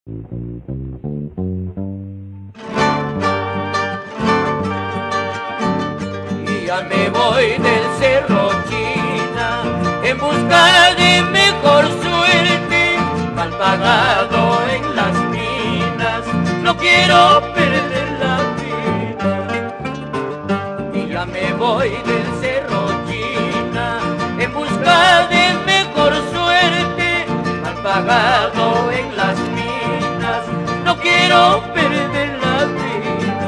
Y ya me voy del Cerro China en busca de mejor suerte, mal pagado en las minas, no quiero perder la vida. Y ya me voy del Cerro China en busca de mejor suerte, mal pagado en las minas, no quiero perder la vida.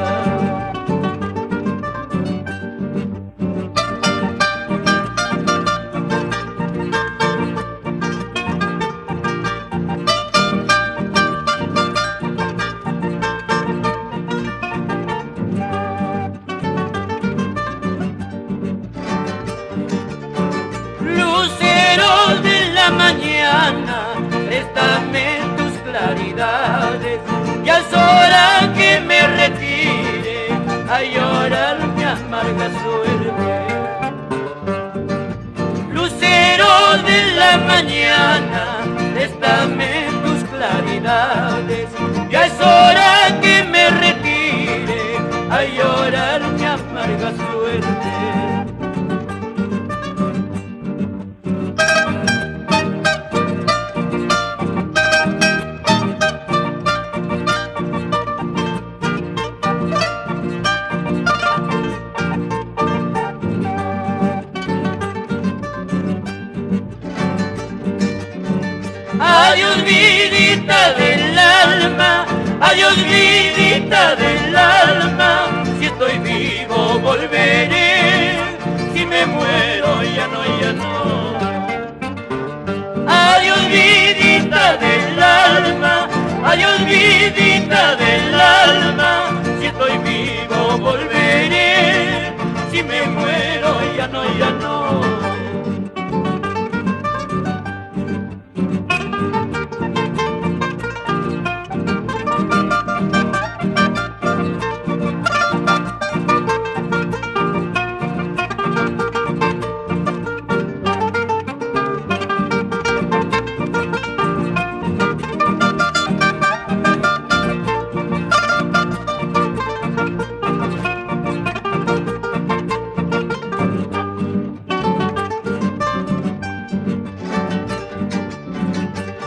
Lucero de la mañana, préstame tus claridades, ya es hora que me retire a llorar mi amarga suerte. Lucero de la mañana, préstame tus claridades, ya es hora que me retire a llorar mi amarga suerte. Adiós vidita del alma, adiós vidita del alma, si estoy vivo volveré, si me muero ya no, ya no. Adiós vidita del alma, adiós vidita del alma, si estoy vivo volveré, si me muero ya no, ya no.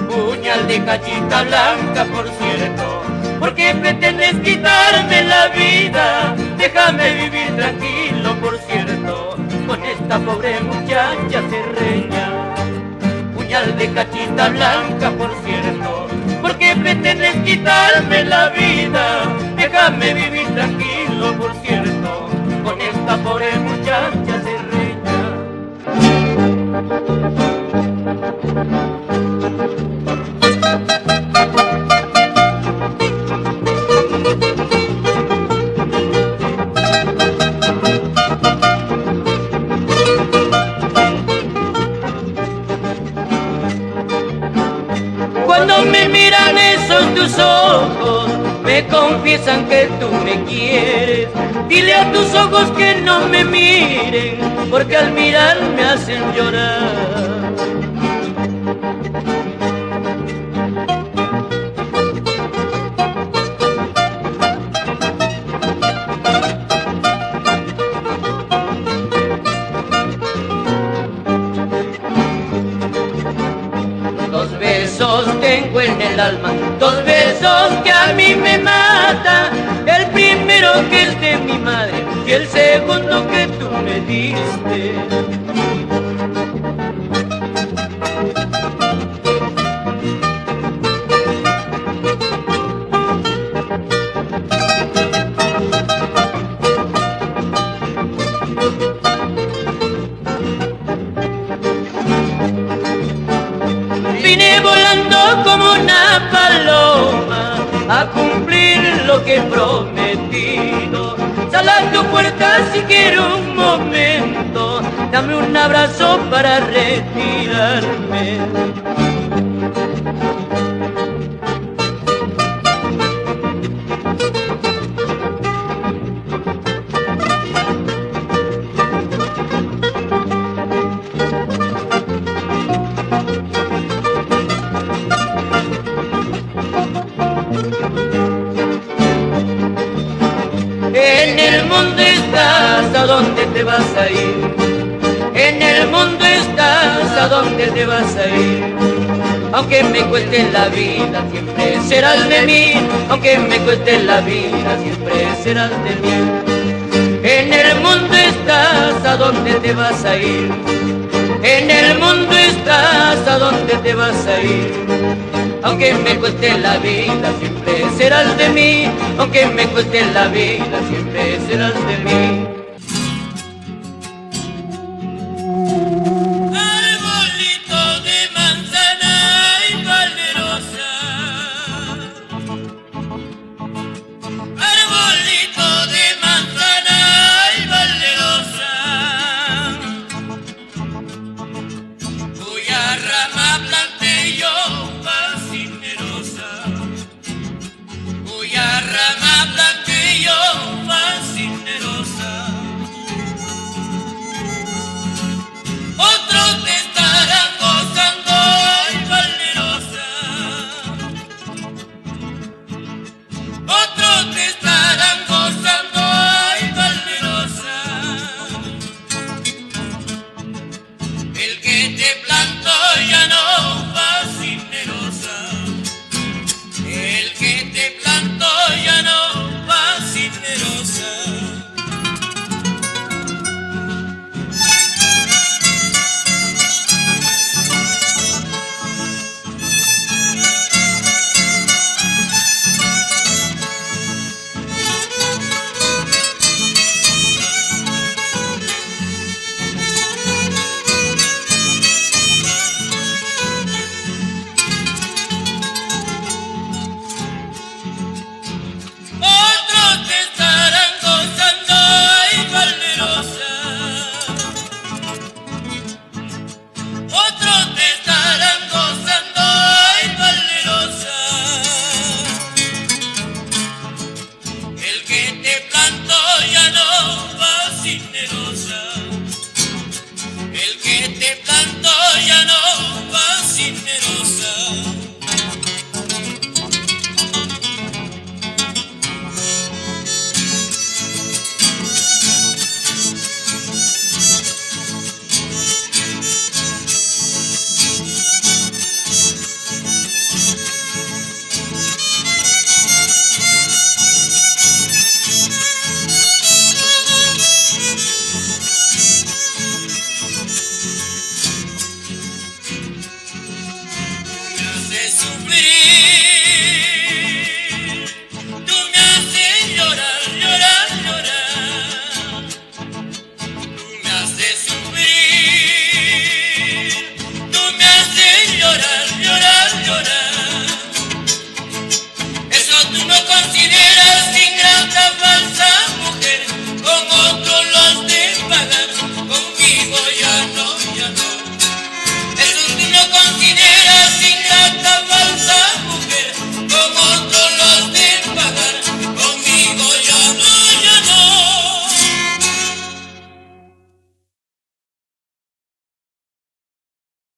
Puñal de cachita blanca, por cierto, ¿por qué pretendes quitarme la vida? Déjame vivir tranquilo, por cierto, con esta pobre muchacha serreña. Puñal de cachita blanca, por cierto, ¿por qué pretendes quitarme la vida? Déjame vivir tranquilo, por cierto, con esta pobre muchacha serreña. Cuando me miran esos tus ojos, me confiesan que tú me quieres. Dile a tus ojos que no me miren, porque al mirar me hacen llorar. Dos besos tengo en el alma, dos besos que a mí me matan. El primero que es de mi madre y el segundo que tú me diste. Vine volando como una paloma a cumplir lo que he prometido. Sal a tu puerta si quiero un momento, dame un abrazo para retirarme. ¿a dónde te vas a ir? En el mundo estás, ¿a dónde te vas a ir? Aunque me cueste la vida, siempre serás de mí. Aunque me cueste la vida, siempre serás de mí. En el mundo estás, ¿a dónde te vas a ir? En el mundo estás, ¿a dónde te vas a ir? Aunque me cueste la vida, siempre serás de mí. Aunque me cueste la vida, siempre serás de mí.